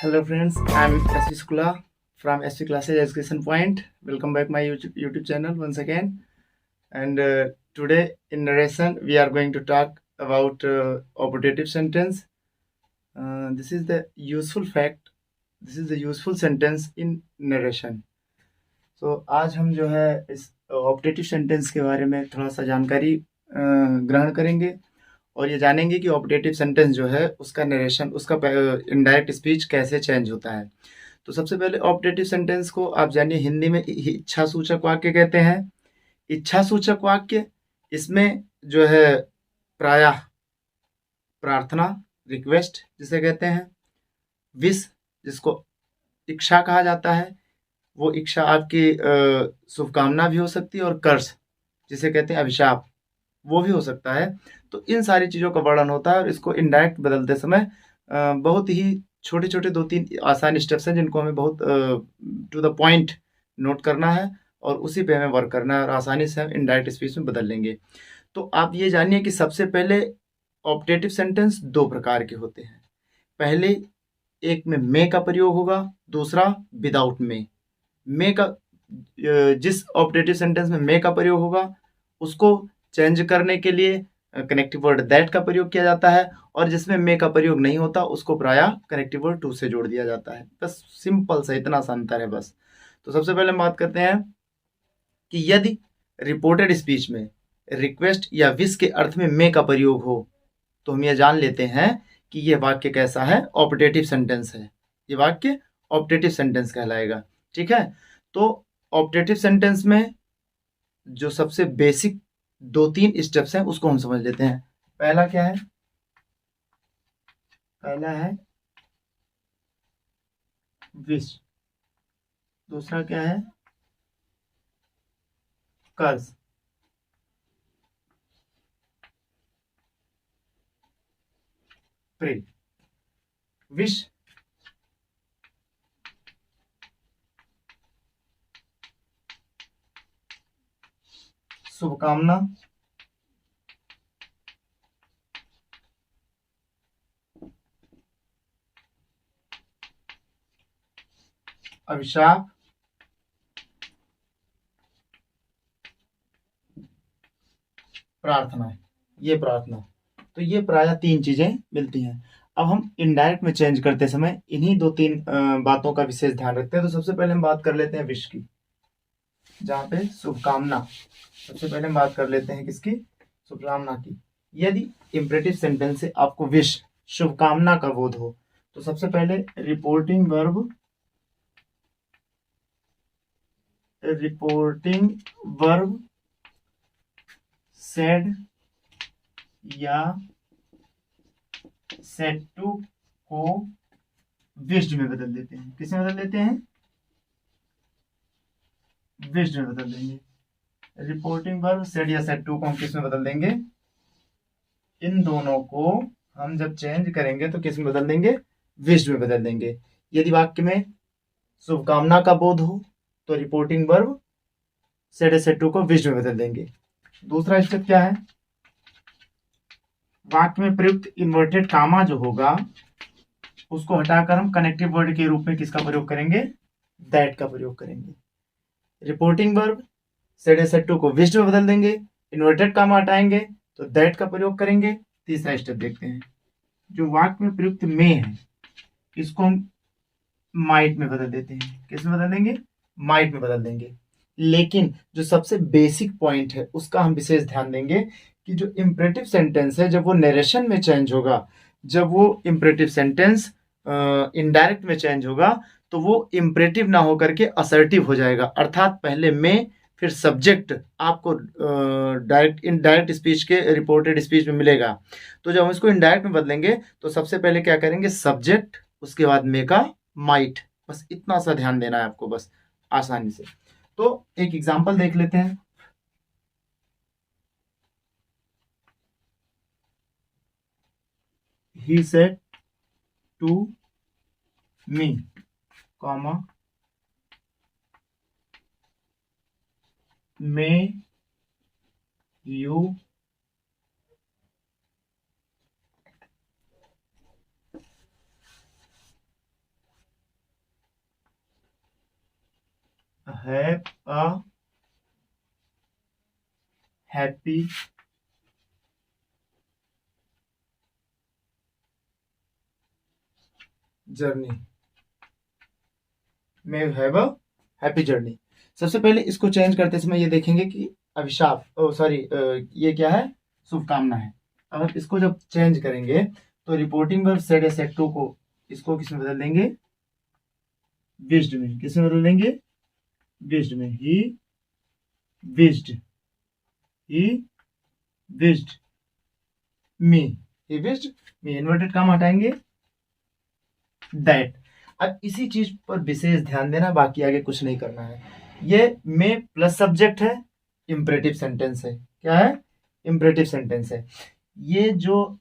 Hello friends, I'm SV Skula from SV Classes Education Point. Welcome back my YouTube channel once again. And today in narration we are going to talk about operative sentence. This is the useful fact. This is the useful sentence in narration. So आज हम जो है इस operative sentence के बारे में थोड़ा सा जानकारी ग्रहण करेंगे और ये जानेंगे कि ऑपरेटिव सेंटेंस जो है उसका नरेशन उसका इनडायरेक्ट स्पीच कैसे चेंज होता है। तो सबसे पहले ऑपरेटिव सेंटेंस को आप जानिए, हिंदी में इच्छा सूचक वाक्य कहते हैं। इच्छा सूचक वाक्य, इसमें जो है प्रायः प्रार्थना, रिक्वेस्ट जिसे कहते हैं, विश जिसको इच्छा कहा जाता है, वो इच्छा आपकी शुभकामना भी हो सकती है, और कर्स जिसे कहते हैं अभिशाप, वो भी हो सकता है। तो इन सारी चीज़ों का वर्णन होता है और इसको इनडायरेक्ट बदलते समय बहुत ही छोटे छोटे 2-3 आसान स्टेप्स हैं जिनको हमें बहुत टू द पॉइंट नोट करना है और उसी पे हमें वर्क करना है और आसानी से हम इनडायरेक्ट स्पीच में बदल लेंगे। तो आप ये जानिए कि सबसे पहले ऑपरेटिव सेंटेंस 2 प्रकार के होते हैं। पहले एक में मे का प्रयोग होगा, दूसरा विदाउट मे। मे का जिस ऑपरेटिव सेंटेंस में मे का प्रयोग होगा उसको चेंज करने के लिए कनेक्टिव वर्ड दैट का प्रयोग किया जाता है, और जिसमें मे का प्रयोग नहीं होता उसको प्रायः कनेक्टिव वर्ड टू से जोड़ दिया जाता है। बस सिंपल सा इतना सा अंतर है बस। तो सबसे पहले हम बात करते हैं कि यदि रिपोर्टेड स्पीच में रिक्वेस्ट या विश के अर्थ में मे का प्रयोग हो तो हम ये जान लेते हैं कि ये वाक्य कैसा है, ऑपरेटिव सेंटेंस है। ये वाक्य ऑपरेटिव सेंटेंस कहलाएगा। ठीक है, तो ऑपरेटिव सेंटेंस में जो सबसे बेसिक 2-3 स्टेप्स हैं उसको हम समझ लेते हैं। पहला क्या है? पहला है विश। दूसरा क्या है? कर्ज। प्रे। विश शुभकामना, अभिशाप, प्रार्थना। ये प्रार्थना, तो ये प्रायः 3 चीजें मिलती हैं। अब हम इनडायरेक्ट में चेंज करते समय इन्हीं 2-3 बातों का विशेष ध्यान रखते हैं। तो सबसे पहले हम बात कर लेते हैं विश की, जहाँ पे शुभकामना। सबसे पहले हम बात कर लेते हैं किसकी? शुभकामना की। यदि इम्परेटिव सेंटेंस से आपको विश, शुभकामना का बोध हो तो सबसे पहले रिपोर्टिंग वर्ब सेड या सेड टू को विश्ड में बदल देते हैं। किस में बदल देते हैं? विश्ड में बदल देंगे। रिपोर्टिंग वर्ब सेड या सेड टू को हम किस में बदल देंगे? इन दोनों को हम जब चेंज करेंगे तो किस में बदल देंगे? विश्ड में बदल देंगे। यदि वाक्य में शुभकामना का बोध हो तो रिपोर्टिंग वर्ब सेड या सेड टू को विश्ड में बदल देंगे। दूसरा स्टेप क्या है? वाक्य में प्रयुक्त इन्वर्टेड कामा जो होगा उसको हटाकर हम कनेक्टिव वर्ड के रूप में किसका प्रयोग करेंगे? दैट का प्रयोग करेंगे। रिपोर्टिंग वर्ब सेड या सेड टू को विश्ड में बदल देंगे, इन्वर्टेड कामा हटाएंगे तो दैट का प्रयोग करेंगे। तीसरा स्टेप देखते हैं। जो वाक्य में प्रयुक्त में है इसको हम माइट में बदल देते हैं। किस में बदल देंगे? माइट में बदल देंगे। लेकिन जो सबसे बेसिक पॉइंट है उसका हम विशेष ध्यान देंगे कि जो इम्परेटिव सेंटेंस है जब वो नरेशन में चेंज होगा, जब वो इम्परेटिव सेंटेंस इनडायरेक्ट में चेंज होगा तो वो इम्परेटिव ना होकर के असर्टिव हो जाएगा। अर्थात पहले में फिर सब्जेक्ट आपको डायरेक्ट इनडायरेक्ट स्पीच के रिपोर्टेड स्पीच में मिलेगा। तो जब हम इसको इनडायरेक्ट में बदलेंगे तो सबसे पहले क्या करेंगे? सब्जेक्ट, उसके बाद में का माइट। बस इतना सा ध्यान देना है आपको, बस आसानी से। तो एक एग्जांपल देख लेते हैं। He said to me, comma, may you have a happy journey, may have a happy journey. सबसे पहले इसको चेंज करते समय ये देखेंगे कि अभिशाप, ओ सॉरी, ये क्या है, शुभकामना है। अब इसको जब चेंज करेंगे तो रिपोर्टिंग वर्ब सेड या सेड टू को इसको किस में बदल देंगे, विश्ड में। किस में बदल देंगे, विश्ड में। He wished, he wished me, he wished me. Inverted काम हटाएंगे दैट। अब इसी चीज पर विशेष ध्यान देना, बाकी आगे कुछ नहीं करना है। ये मे प्लस सब्जेक्ट है, इंपरेटिव सेंटेंस है। क्या है, इंपरेटिव सेंटेंस है। ये जो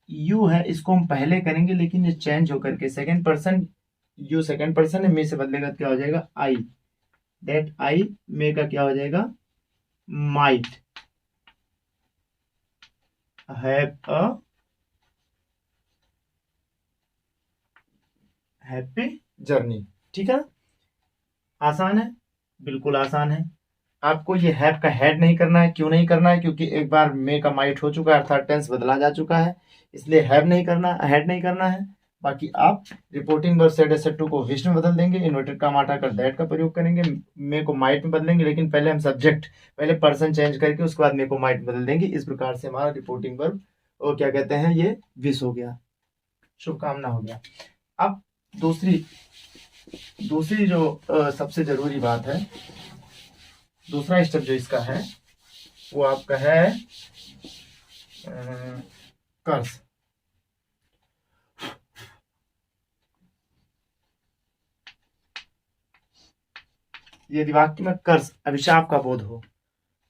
यू है इसको हम पहले करेंगे, लेकिन ये चेंज होकर के second person, you second person है, मे से बदलेगा तो क्या हो जाएगा, आई। दैट आई मे का क्या हो जाएगा, might have a happy journey. ठीक है, आसान है, बिल्कुल आसान है। आपको ये हैव का हेड नहीं करना है। क्यों नहीं करना है, क्योंकि एक बार मे का माइट हो चुका है, अर्थात टेंस बदला जा चुका है, इसलिए हैव नहीं करना, हेड नहीं करना है। बाकी आप reporting verb said as it to को विश में बदल देंगे, इन्वर्टेड कॉमा हटाकर दैट का प्रयोग करेंगे, मे को माइट में बदलेंगे, लेकिन पहले हम सब्जेक्ट, पहले पर्सन चेंज करके उसके बाद मे को माइट में बदल देंगे। इस प्रकार से हमारा रिपोर्टिंग वर्ब, और क्या कहते हैं, ये विश हो गया, शुभकामना हो गया। अब दूसरी दूसरी जो सबसे जरूरी बात है, दूसरा स्टेप जो इसका है वो आपका है कर्ज। यदि वाक्य में कर्ज अभिशाप का बोध हो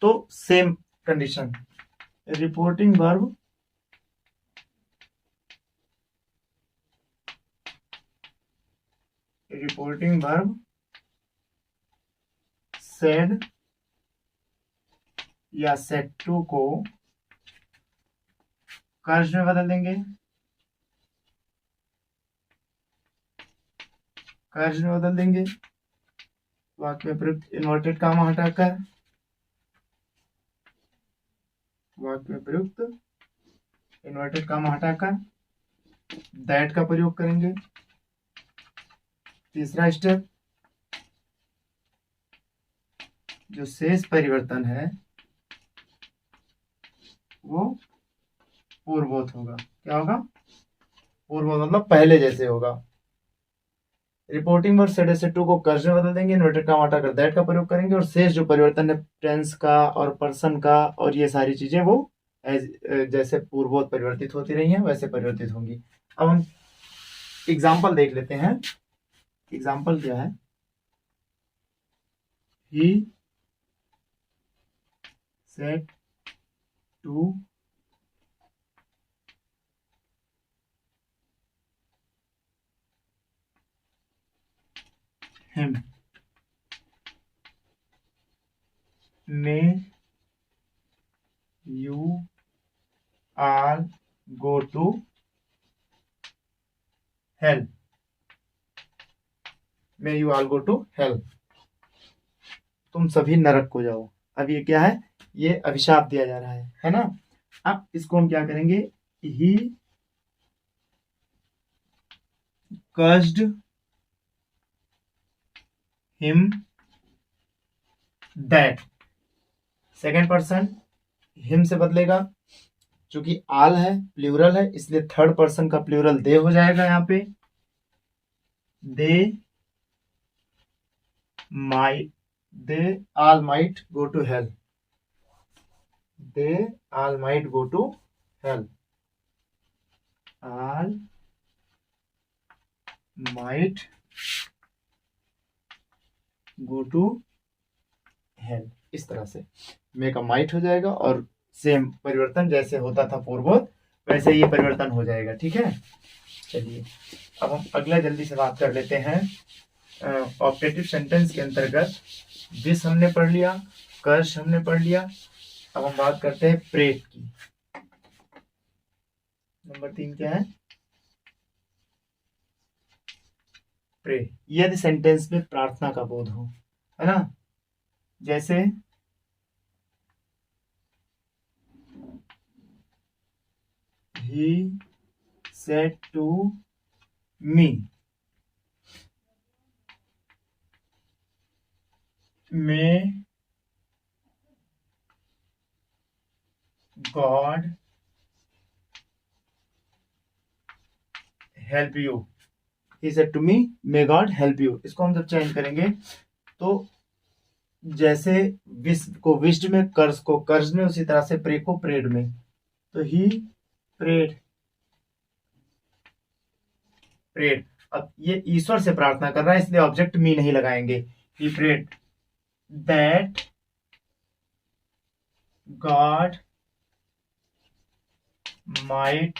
तो same condition, reporting verb said या सेड टू को कर्ज में बदल देंगे, कर्ज में बदल देंगे, वाक्य में प्रयुक्त इन्वर्टेड कामा हटाकर, वाक्य में प्रयुक्त इन्वर्टेड कामा हटाकर दैट का प्रयोग करेंगे। तीसरा स्टेप, जो शेष परिवर्तन है वो पूर्ववत होगा। क्या होगा, पूर्ववत मतलब पहले जैसे होगा। Reporting verb said as it to को कर्ज में बदल देंगे, इन्वर्टेड कॉमा हटाकर दैट का प्रयोग करेंगे, और शेष जो परिवर्तन है टेंस का और पर्सन का और ये सारी चीजें वो जैसे पूर्ववत परिवर्तित होती रही हैं वैसे परिवर्तित होंगी। अब हम एग्जाम्पल देख लेते हैं। एग्जाम्पल क्या है, he said to him, may you all go to hell, may you all go to hell, तुम सभी नरक को जाओ। अब ये क्या है, ये अभिशाप दिया जा रहा है ना। अब इसको हम क्या करेंगे, he cursed him that, second person him से बदलेगा, चूंकि आल है प्लूरल है इसलिए थर्ड पर्सन का प्लूरल दे हो जाएगा। यहाँ पे they might, they all might go to hell, they all might go to hell, all might go to hell. इस तरह से मे का माइट हो जाएगा और सेम परिवर्तन जैसे होता था पूर्ववत वैसे ये परिवर्तन हो जाएगा। ठीक है, चलिए अब हम अगला जल्दी से बात कर लेते हैं। ऑप्टेटिव सेंटेंस के अंतर्गत दिस हमने पढ़ लिया, कर्ष हमने पढ़ लिया। अब हम बात करते हैं प्रेट की। नंबर 3 क्या है, प्रे। यदि सेंटेंस में प्रार्थना का बोध हो, है ना, जैसे he said to me, may God help you. He said to me, may God help you. इसको हम जब चेंज करेंगे तो जैसे विश को विश्ड में, कर्ज को कर्ज में, उसी तरह से प्रे को प्रेड में। तो ही प्रेड, प्रेड। अब ये ईश्वर से प्रार्थना कर रहा है, इसलिए ऑब्जेक्ट मी नहीं लगाएंगे। He prayed that God might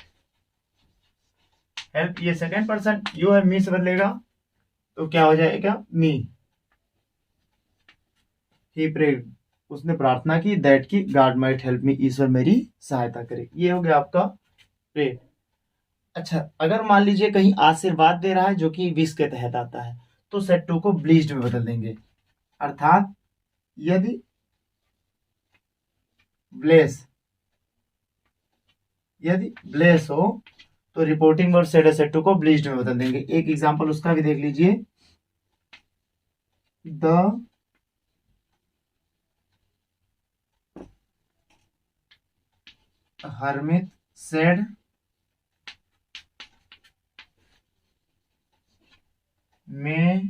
help. ये सेकेंड पर्सन यू है, मी से बदलेगा तो क्या हो जाएगा, मी। ही प्रेड, उसने प्रार्थना की, दैट की गॉड माइट हेल्प मी, ईश्वर मेरी सहायता करे। ये हो गया आपका प्रेड। अच्छा, अगर मान लीजिए कहीं आशीर्वाद दे रहा है जो कि विश के तहत आता है, तो सेट टू को ब्लीस्ड में बदल देंगे। अर्थात यदि ब्लेस, यदि ब्लेस हो तो reporting word said set to को ब्लीस्ड में बदल देंगे। एक एग्जांपल उसका भी देख लीजिए। The hermit said, may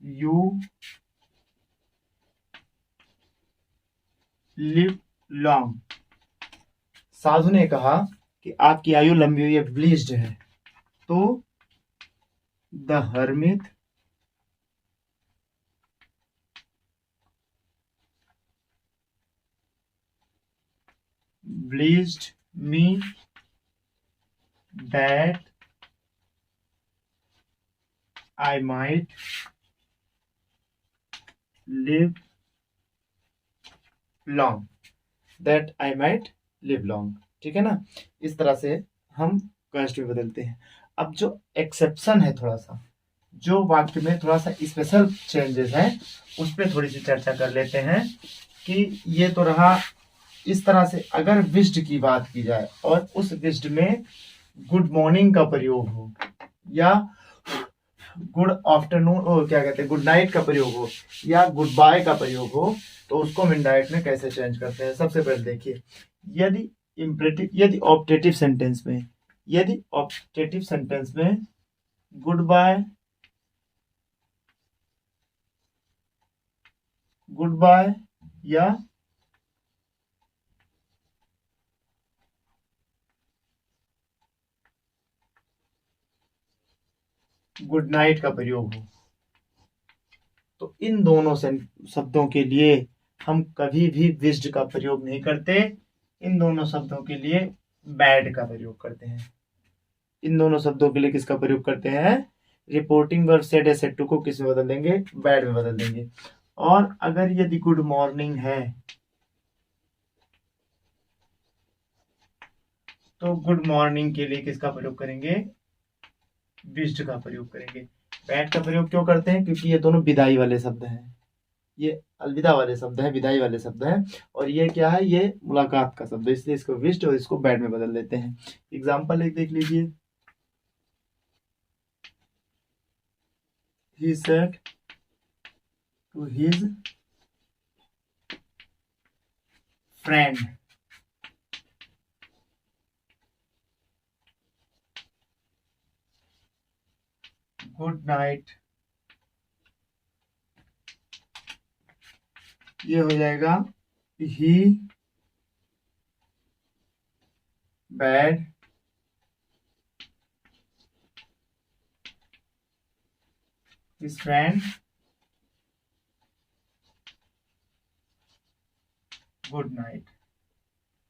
you live long। साधु ने कहा कि आपकी आयु लंबी हुई है, ब्लीस्ड है। तो the hermit blessed me that I might live long, that I might live long। ठीक है ना, इस तरह से हम कास्ट में बदलते हैं। अब जो एक्सेप्शन है, थोड़ा सा जो वाक्य में थोड़ा सा स्पेशल चेंजेस है, उस पर थोड़ी सी चर्चा कर लेते हैं। कि ये तो रहा इस तरह से, अगर विश्ड की बात की जाए और उस विश्ड में गुड मॉर्निंग का प्रयोग हो या गुड आफ्टरनून, क्या कहते हैं, गुड नाइट का प्रयोग हो या गुड बाय का प्रयोग हो, तो उसको हम इनडायरेक्ट में कैसे चेंज करते हैं। सबसे पहले देखिए, यदि इम्परेटिव, यदि ऑप्टेटिव सेंटेंस में, यदि ऑप्टेटिव सेंटेंस में गुड बाय, गुड बाय या गुड नाइट का प्रयोग हो, तो इन दोनों शब्दों के लिए हम कभी भी विश्ड का प्रयोग नहीं करते। इन दोनों शब्दों के लिए बैड का प्रयोग करते हैं। इन दोनों शब्दों के लिए किसका प्रयोग करते हैं, रिपोर्टिंग वर्ब सेड या सेड टू को किस में बदल देंगे, बैड में बदल देंगे। और अगर यदि गुड मॉर्निंग है तो गुड मॉर्निंग के लिए किसका प्रयोग करेंगे, विश्ड का प्रयोग करेंगे। बैड का प्रयोग क्यों करते हैं, क्योंकि ये दोनों विदाई वाले शब्द हैं। ये अलविदा वाले शब्द है, विदाई वाले शब्द हैं, और ये क्या है, ये मुलाकात का शब्द है, इसलिए इसको विश्ड और इसको बैड में बदल देते हैं। एग्जाम्पल एक देख लीजिए। He said to his friend, good night. ये हो जाएगा he bade his friend good night.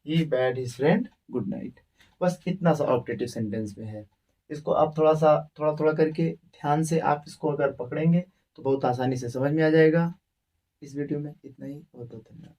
He bade his friend good night. बस इतना सा ऑप्टेटिव सेंटेंस में है। इसको आप थोड़ा सा थोड़ा थोड़ा करके ध्यान से आप इसको अगर पकड़ेंगे तो बहुत आसानी से समझ में आ जाएगा। इस वीडियो में इतना ही, बहुत बहुत धन्यवाद।